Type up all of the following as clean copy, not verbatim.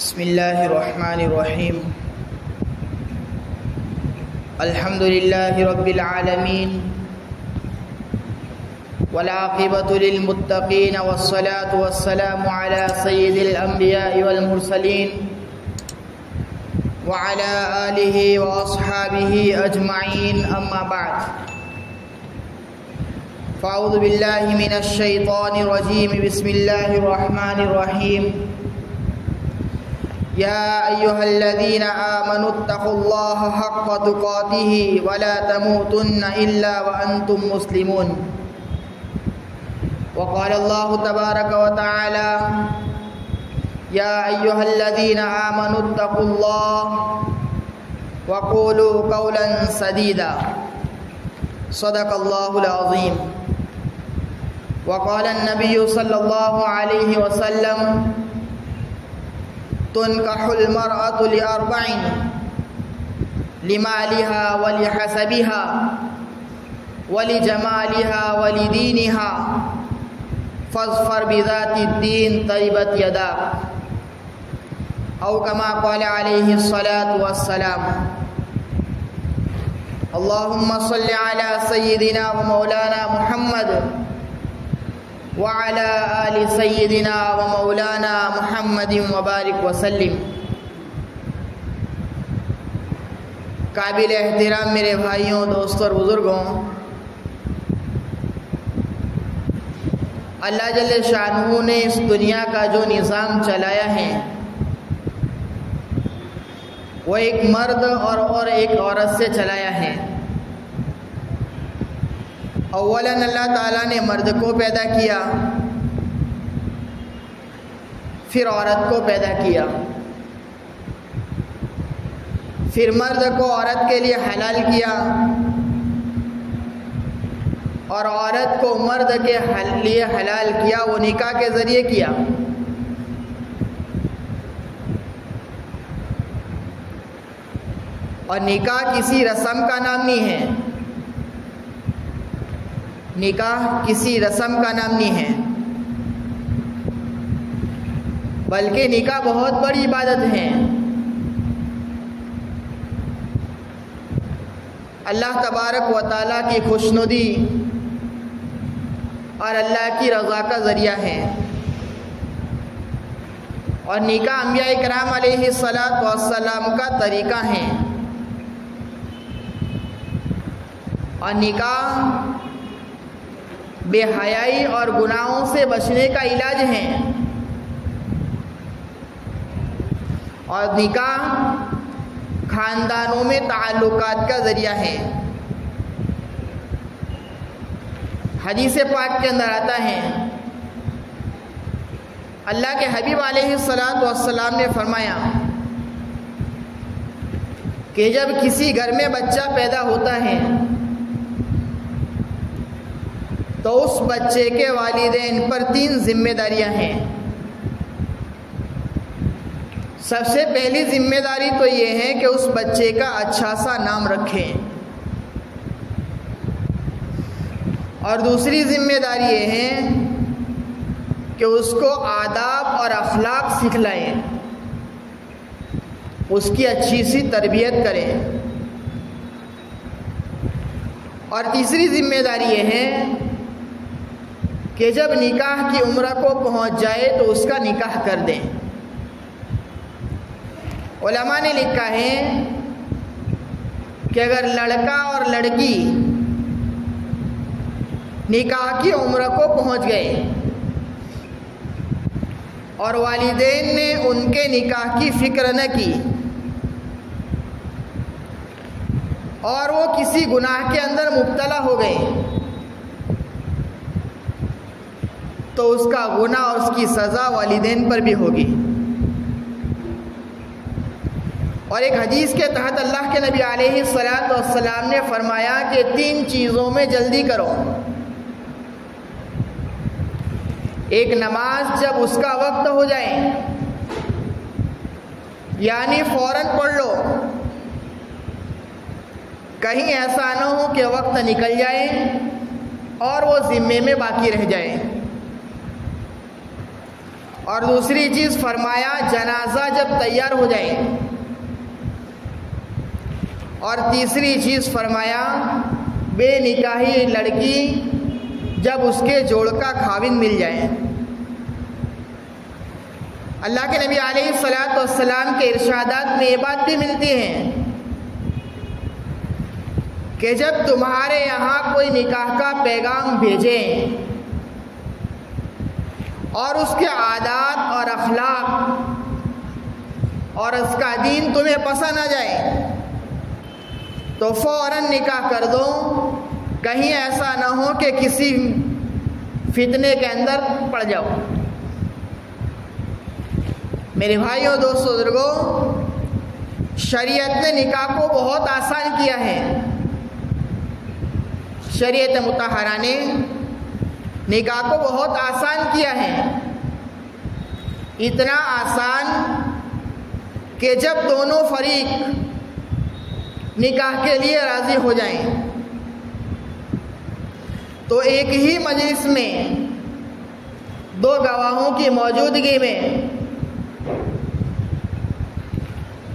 بسم الله الرحمن الرحيم. الحمد لله رب العالمين والعاقبة للمتقين والصلاة والسلام على سيد الأنبياء والمرسلين وعلى آله وأصحابه أجمعين. أما بعد، فأعوذ بالله من الشيطان الرجيم. بسم الله الرحمن الرحيم. يا أيها الذين آمنوا اتقوا الله حق تقاته ولا تموتن إلا وأنتم مسلمون. وقال الله تبارك وتعالى: يا أيها الذين آمنوا اتقوا الله وقولوا قولا سديدا. صدق الله العظيم. وقال النبي صلى الله عليه وسلم: تنكح المرأة لأربع: لمالها ولحسبها ولجمالها ولدينها فاظفر بذات الدين تربت يداك، أو كما قال عليه الصلاة والسلام. اللهم صل على سيدنا ومولانا محمد وعلى آل سیدنا و مولانا محمد وبارک وسلم. قابل احترام میرے بھائیوں، دوستوں اور بزرگوں، اللہ جل شانہ نے اس دنیا کا جو نظام چلایا ہے وہ ایک مرد اور ایک عورت سے چلایا ہے. اولاً اللہ تعالیٰ نے مرد کو پیدا کیا، پھر عورت کو پیدا کیا، پھر مرد کو عورت کے لیے حلال کیا اور عورت کو مرد کے لیے حلال کیا. وہ نکاح کے ذریعے کیا. اور نکاح کسی رسم کا نام نہیں ہے. نکاح کسی رسم کا نام نہیں ہے، بلکہ نکاح بہت بڑی عبادت ہے. اللہ تبارک و تعالیٰ کی خوشنودی اور اللہ کی رضا کا ذریعہ ہے. اور نکاح انبیاء کرام علیہ الصلاۃ والسلام کا طریقہ ہے. اور نکاح بے حیائی اور گناہوں سے بچنے کا علاج ہے. اور نکاح خاندانوں میں تعلقات کا ذریعہ ہے. حدیث پاک کے اندر آتا ہے، اللہ کے حبیب علیہ الصلاۃ والسلام نے فرمایا کہ جب کسی گھر میں بچہ پیدا ہوتا ہے تو اس بچے کے والدین پر 3 ذمہ داریاں ہیں. سب سے پہلی ذمہ داری تو یہ ہے کہ اس بچے کا اچھا سا نام رکھیں، اور دوسری ذمہ داری یہ ہے کہ اس کو آداب اور اخلاق سکھلائیں، اس کی اچھی سی تربیت کریں. اور تیسری ذمہ داری یہ ہے کہ جب نکاح کی عمر کو پہنچ جائے تو اس کا نکاح کر دیں. علماء نے لکھا ہے کہ اگر لڑکا اور لڑکی نکاح کی عمر کو پہنچ گئے اور والدین نے ان کے نکاح کی فکر نہ کی اور وہ کسی گناہ کے اندر مبتلا ہو گئے تو اس کا گناہ اور اس کی سزا والدین پر بھی ہوگی. اور ایک حدیث کے تحت اللہ کے نبی علیہ الصلاۃ والسلام نے فرمایا کہ 3 چیزوں میں جلدی کرو. ایک، نماز جب اس کا وقت ہو جائے، یعنی فوراً پڑھ لو، کہیں ایسا نہ ہو کہ وقت نکل جائے اور وہ ذمے میں باقی رہ جائے. اور دوسری چیز فرمایا جنازہ جب تیار ہو جائے، اور تیسری چیز فرمایا بے نکاحی لڑکی جب اس کے جوڑ کا خاوند مل جائے۔ اللہ کے نبی علیہ الصلوۃ والسلام کے ارشادات میں یہ بات بھی ملتی ہے کہ جب تمہارے یہاں کوئی نکاح کا پیغام بھیجے اور اس کے عادات اور اخلاق اور اس کا دین تمہیں پسند آ جائے تو فوراً نکاح کر دو، کہیں ایسا نہ ہو کہ کسی فتنے کے اندر پڑ جاؤ۔ میرے بھائیوں، دوستو، بزرگوں، شریعت نے نکاح کو بہت آسان کیا ہے۔ شریعت مطہرہ نے نکاح کو بہت آسان کیا ہے، اتنا آسان کہ جب دونوں فریق نکاح کے لیے راضی ہو جائیں تو ایک ہی مجلس میں دو گواہوں کی موجودگی میں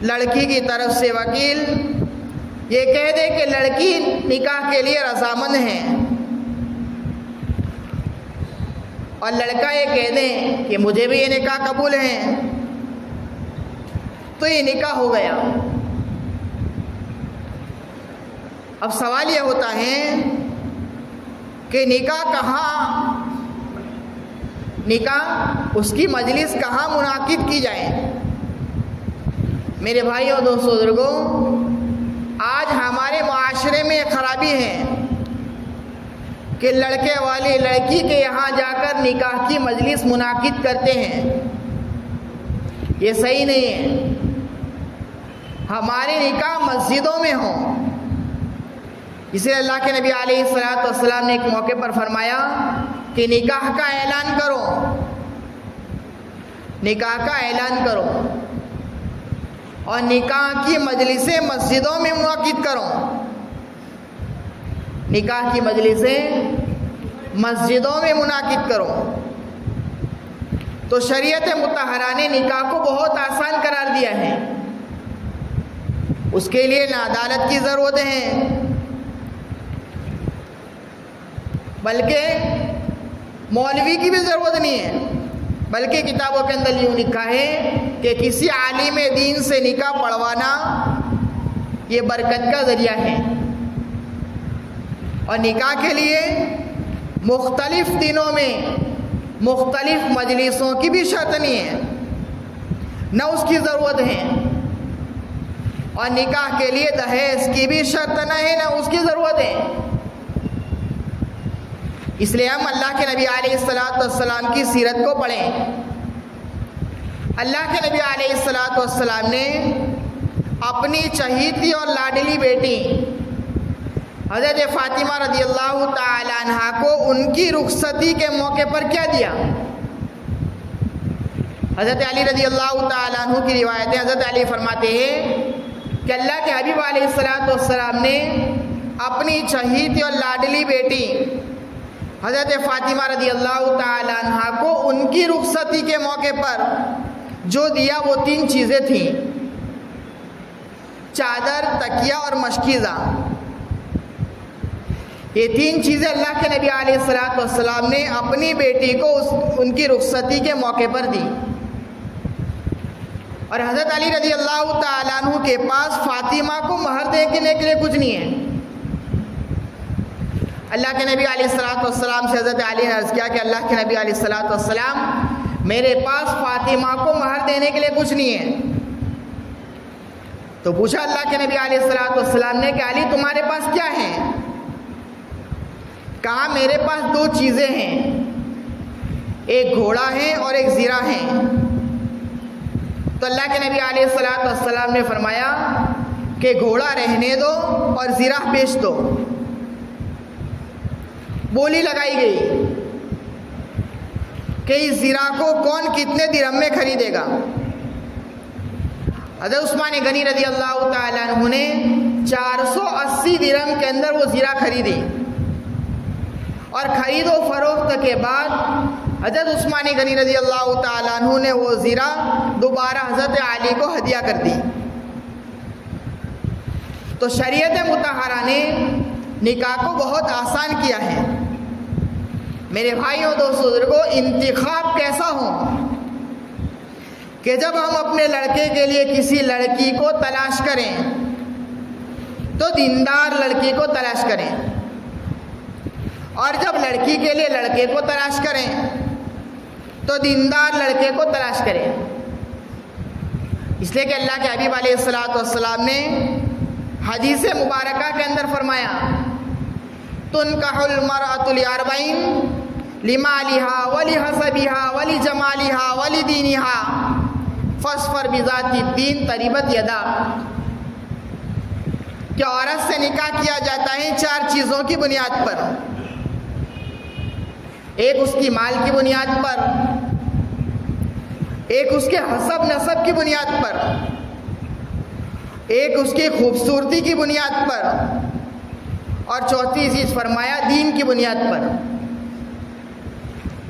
لڑکی کی طرف سے وکیل یہ کہہ دے کہ لڑکی نکاح کے لیے رضامند ہے، اور لڑکا یہ کہہ دے کہ مجھے بھی یہ نکاح قبول ہے، تو یہ نکاح ہو گیا۔ اب سوال یہ ہوتا ہے کہ نکاح کہاں، نکاح اس کی مجلس کہاں منعقد کی جائے؟ میرے بھائیوں، دوستو، بزرگوں، آج ہمارے معاشرے میں خرابی ہے کہ لڑکے والی لڑکی کے یہاں جا کر نکاح کی مجلس منعقد کرتے ہیں۔ یہ صحیح نہیں ہے۔ ہمارے نکاح مسجدوں میں ہوں۔ اسے اللہ کے نبی علیہ الصلوۃ والسلام نے ایک موقع پر فرمایا کہ نکاح کا اعلان کرو، نکاح کا اعلان کرو اور نکاح کی مجلسیں مسجدوں میں منعقد کرو۔ نکاح کی مجلسیں مسجدوں میں منعقد کرو۔ تو شریعت مطہرہ نے نکاح کو بہت آسان قرار دیا ہے۔ اس کے لیے نہ عدالت کی ضرورت ہے، بلکہ مولوی کی بھی ضرورت نہیں ہے، بلکہ کتابوں کے اندر یوں لکھا ہے کہ کسی عالم دین سے نکاح پڑھوانا یہ برکت کا ذریعہ ہے۔ اور نکاح کے لیے مختلف دنوں میں مختلف مجلسوں کی بھی شرط نہیں ہے، نہ اس کی ضرورت ہے، اور نکاح کے لیے دہیز کی بھی شرط نہ ہے، نہ اس کی ضرورت ہے۔ اس لیے ہم اللہ کے نبی علیہ الصلوۃ والسلام کی سیرت کو پڑھیں۔ اللہ کے نبی علیہ الصلوۃ والسلام نے اپنی چہیتی اور لاڈلی بیٹی حضرت فاطمہ رضی اللہ تعالی عنہا کو ان کی رخصتی کے موقع پر کیا دیا؟ حضرت علی رضی اللہ تعالی عنہ کی روایت ہے، حضرت علی فرماتے ہیں کہ اللہ کے حبیب علیہ الصلوۃ والسلام نے اپنی چہیتی اور لاڈلی بیٹی حضرت فاطمہ رضی اللہ تعالی عنہا کو ان کی رخصتی کے موقع پر جو دیا وہ 3 چیزیں تھیں: چادر، تکیہ اور مشکیزہ۔ یہ 3 چیزیں اللہ کے نبی علیہ الصلوۃ والسلام نے اپنی بیٹی کو ان کی رخصتی کے موقع پر دی۔ اور حضرت علی رضی اللہ تعالیٰ عنہ کے پاس فاطمہ کو مہر دینے کے لیے کچھ نہیں ہے۔ اللہ کے نبی علیہ الصلوۃ والسلام سے حضرت علی نے عرض کیا کہ اللہ کے نبی علیہ الصلوۃ والسلام میرے پاس فاطمہ کو مہر دینے کے لیے کچھ نہیں ہے۔ تو پوچھا اللہ کے نبی علیہ الصلوۃ والسلام نے کہ علی تمہارے پاس کیا ہے؟ کہا میرے پاس 2 چیزیں ہیں، ایک گھوڑا ہے اور ایک زیرہ ہے۔ تو اللہ کے نبی علیہ الصلوۃ والسلام نے فرمایا کہ گھوڑا رہنے دو اور زیرہ بیچ دو۔ بولی لگائی گئی کہ اس زیرہ کو کون کتنے درہم میں خریدے گا؟ حضرت عثمان غنی رضی اللہ تعالیٰ عنہ نے 480 درہم کے اندر وہ زیرہ خریدی، اور خرید و فروخت کے بعد حضرت عثمان غنی رضی اللہ تعالیٰ عنہ نے وہ زیرہ دوبارہ حضرت علی کو ہدیہ کر دی۔ تو شریعت مطہرہ نے نکاح کو بہت آسان کیا ہے۔ میرے بھائیوں دوستو بزرگوں، انتخاب کیسا ہو کہ جب ہم اپنے لڑکے کے لیے کسی لڑکی کو تلاش کریں تو دیندار لڑکی کو تلاش کریں، اور جب لڑکی کے لیے لڑکے کو تلاش کریں تو دیندار لڑکے کو تلاش کریں۔ اس لیے کہ اللہ کے حبیب علیہ الصلوۃ والسلام نے حدیث مبارکہ کے اندر فرمایا تنکح المرأة لأربعین لمالها ولحسبها ولجمالها ولدینها فاظفر بذات الدین تربت یدا، کہ عورت سے نکاح کیا جاتا ہے 4 چیزوں کی بنیاد پر۔ ایک اس کی مال کی بنیاد پر، ایک اس کے حسب نسب کی بنیاد پر، ایک اس کی خوبصورتی کی بنیاد پر، اور چوتھی چیز فرمایا دین کی بنیاد پر۔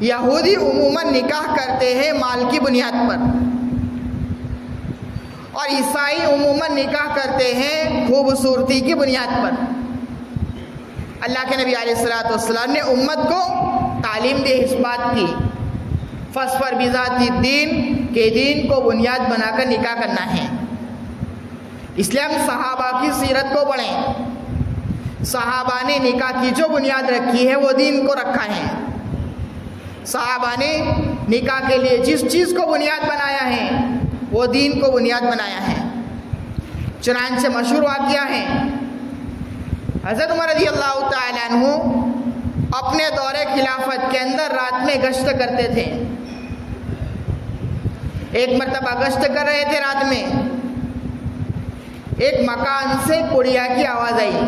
یہودی عموماً نکاح کرتے ہیں مال کی بنیاد پر، اور عیسائی عموماً نکاح کرتے ہیں خوبصورتی کی بنیاد پر۔ اللہ کے نبی علیہ الصلوۃ والسلام نے امت کو تعلیم دی اس بات کی فاظفر بذات الدین، کہ دین کو بنیاد بنا کر نکاح کرنا ہے۔ اس لیے ہم صحابہ کی سیرت کو پڑھیں۔ صحابہ نے نکاح کی جو بنیاد رکھی ہے وہ دین کو رکھا ہے۔ صحابہ نے نکاح کے لیے جس چیز کو بنیاد بنایا ہے وہ دین کو بنیاد بنایا ہے۔ چنانچہ مشہور واقعہ ہے، حضرت عمر رضی اللہ تعالیٰ عنہ اپنے دور خلافت کے اندر رات میں گشت کرتے تھے۔ ایک مرتبہ گشت کر رہے تھے رات میں، ایک مکان سے کڑیا کی آواز آئی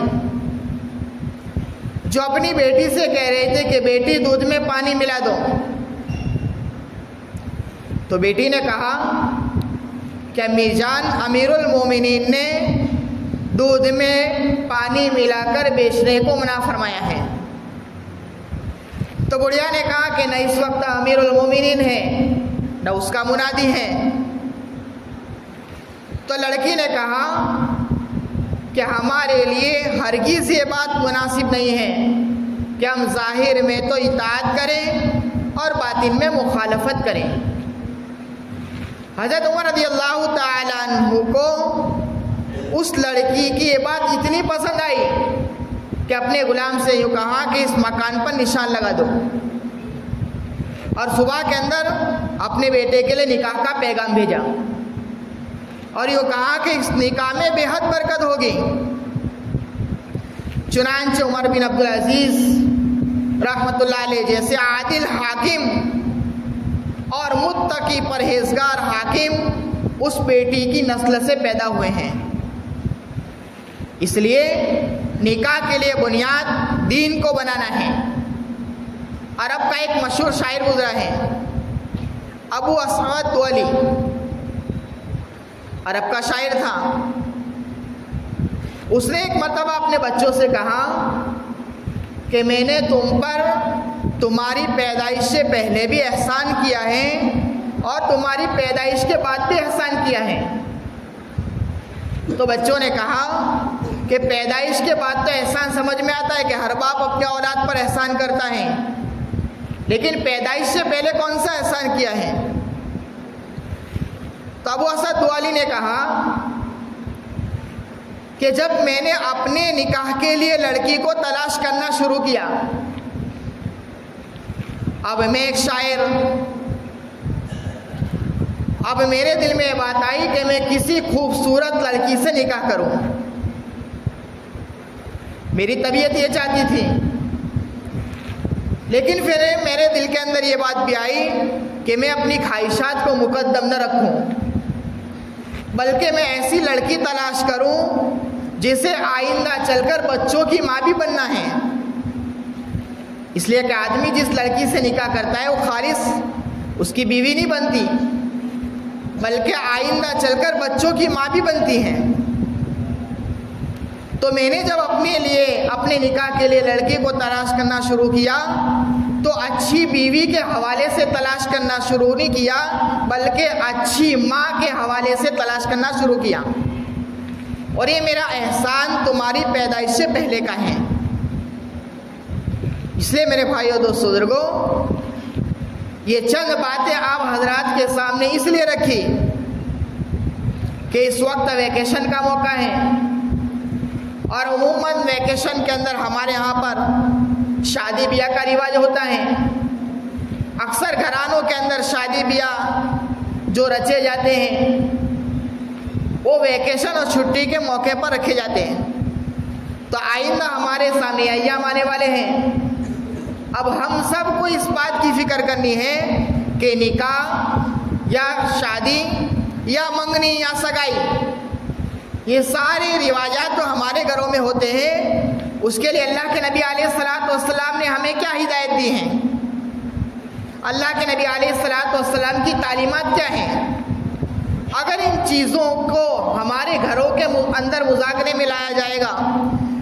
جو اپنی بیٹی سے کہہ رہے تھے کہ بیٹی دودھ میں پانی ملا دو۔ تو بیٹی نے کہا کہ امی جان، امیر المومنین نے دودھ میں پانی ملا کر بیچنے کو منع فرمایا ہے۔ تو گڑیا نے کہا کہ نہ اس وقت امیر المومنین ہے نہ اس کا منادی ہے۔ تو لڑکی نے کہا کہ ہمارے لیے ہرگز یہ بات مناسب نہیں ہے کہ ہم ظاہر میں تو اطاعت کریں اور باطن میں مخالفت کریں۔ حضرت عمر رضی اللہ تعالیٰ عنہ کو اس لڑکی کی یہ بات اتنی پسند آئی کہ اپنے غلام سے یوں کہا کہ اس مکان پر نشان لگا دو، اور صبح کے اندر اپنے بیٹے کے لیے نکاح کا پیغام بھیجا، اور یوں کہا کہ اس نکاح میں بے حد برکت ہوگی۔ چنانچہ عمر بن عبدالعزیز رحمۃ اللہ علیہ جیسے عادل حاکم اور متقی پرہیزگار حاکم اس بیٹی کی نسل سے پیدا ہوئے ہیں۔ اس لیے نکاح کے لیے بنیاد دین کو بنانا ہے۔ عرب کا ایک مشہور شاعر گزرا ہے، ابو اسعد دؤلی، عرب کا شاعر تھا۔ اس نے ایک مرتبہ اپنے بچوں سے کہا کہ میں نے تم پر تمہاری پیدائش سے پہلے بھی احسان کیا ہے اور تمہاری پیدائش کے بعد بھی احسان کیا ہے۔ تو بچوں نے کہا کہ پیدائش کے بعد تو احسان سمجھ میں آتا ہے کہ ہر باپ اپنے اولاد پر احسان کرتا ہے، لیکن پیدائش سے پہلے کون سا احسان کیا ہے؟ تو ابو اسد دؤلی نے کہا کہ جب میں نے اپنے نکاح کے لیے لڑکی کو تلاش کرنا شروع کیا، اب میں ایک شاعر، اب میرے دل میں یہ بات آئی کہ میں کسی خوبصورت لڑکی سے نکاح کروں۔ میری طبیعت یہ چاہتی تھی، لیکن پھر میرے دل کے اندر یہ بات بھی آئی کہ میں اپنی خواہشات کو مقدم نہ رکھوں، بلکہ میں ایسی لڑکی تلاش کروں جسے آئندہ چل کر بچوں کی ماں بھی بننا ہے۔ اس لیے کہ آدمی جس لڑکی سے نکاح کرتا ہے وہ خالص اس کی بیوی نہیں بنتی، بلکہ آئندہ چل کر بچوں کی ماں بھی بنتی ہے۔ تو میں نے جب اپنے نکاح کے لیے لڑکی کو تلاش کرنا شروع کیا تو اچھی بیوی کے حوالے سے تلاش کرنا شروع نہیں کیا، بلکہ اچھی ماں کے حوالے سے تلاش کرنا شروع کیا۔ اور یہ میرا احسان تمہاری پیدائش سے پہلے کا ہے۔ اس لیے میرے بھائیو دوستو بزرگوں، یہ چند باتیں آپ حضرات کے سامنے اس لیے رکھی کہ اس وقت ویکیشن کا موقع ہے، اور عموماً ویکیشن کے اندر ہمارے ہاں پر شادی بیاہ کا رواج ہوتا ہے۔ اکثر گھرانوں کے اندر شادی بیاہ جو رچے جاتے ہیں وہ ویکیشن اور چھٹی کے موقع پر رکھے جاتے ہیں۔ تو آئندہ ہمارے سامنے ایام آنے والے ہیں، اب ہم سب کو اس بات کی فکر کرنی ہے کہ نکاح یا شادی یا منگنی یا سگائی، یہ سارے رواجات جو ہمارے گھروں میں ہوتے ہیں، اس کے لیے اللہ کے نبی علیہ الصلوۃ والسلام نے ہمیں کیا ہدایت دی ہیں؟ اللہ کے نبی علیہ الصلوۃ والسلام کی تعلیمات کیا ہیں؟ اگر ان چیزوں کو ہمارے گھروں کے اندر مذاکرے میں لایا جائے گا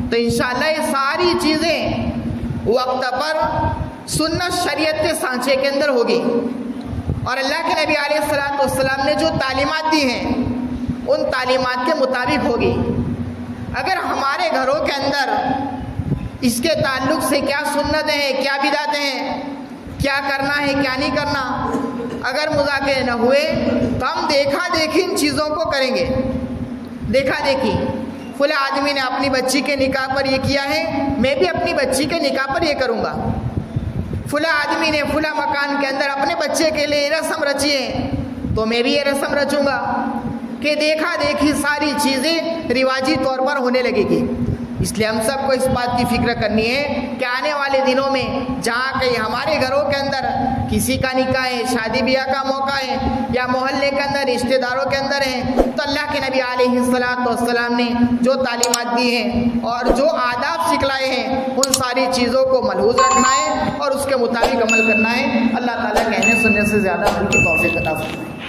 تو انشاءاللہ یہ ساری چیزیں وقت پر سنت شریعت کے سانچے کے اندر ہوگی، اور اللہ کے نبی علیہ الصلوۃ والسلام نے جو تعلیمات دی ہیں ان تعلیمات کے مطابق ہوگی۔ اگر ہمارے گھروں کے اندر اس کے تعلق سے کیا سنتیں ہیں، کیا بدعتیں ہیں، کیا کرنا ہے کیا نہیں کرنا، اگر مذاکرے نہ ہوئے تو ہم دیکھا دیکھی ان چیزوں کو کریں گے۔ دیکھا دیکھی، فلاں آدمی نے اپنی بچی کے نکاح پر یہ کیا ہے، میں بھی اپنی بچی کے نکاح پر یہ کروں گا۔ فلاں آدمی نے فلاں مکان کے اندر اپنے بچے کے لیے رسم رچی ہے تو میں بھی یہ رسم رچوں گا، کہ دیکھا دیکھی ساری چیزیں رواجی طور پر ہونے لگے گی۔ اس لیے ہم سب کو اس بات کی فکر کرنی ہے کہ آنے والے دنوں میں جہاں کہیں ہمارے گھروں کے اندر کسی کا نکاح ہے، شادی بیاہ کا موقع ہے، یا محلے کے اندر رشتہ داروں کے اندر ہے، تو اللہ کے نبی علیہ الصلوۃ والسلام نے جو تعلیمات دی ہیں اور جو آداب سکھلائے ہیں ان ساری چیزوں کو ملحوظ رکھنا ہے اور اس کے مطابق عمل کرنا ہے۔ اللہ تعالیٰ کہنے سننے سے زیادہ ان کی توفیق عطا فرمائے۔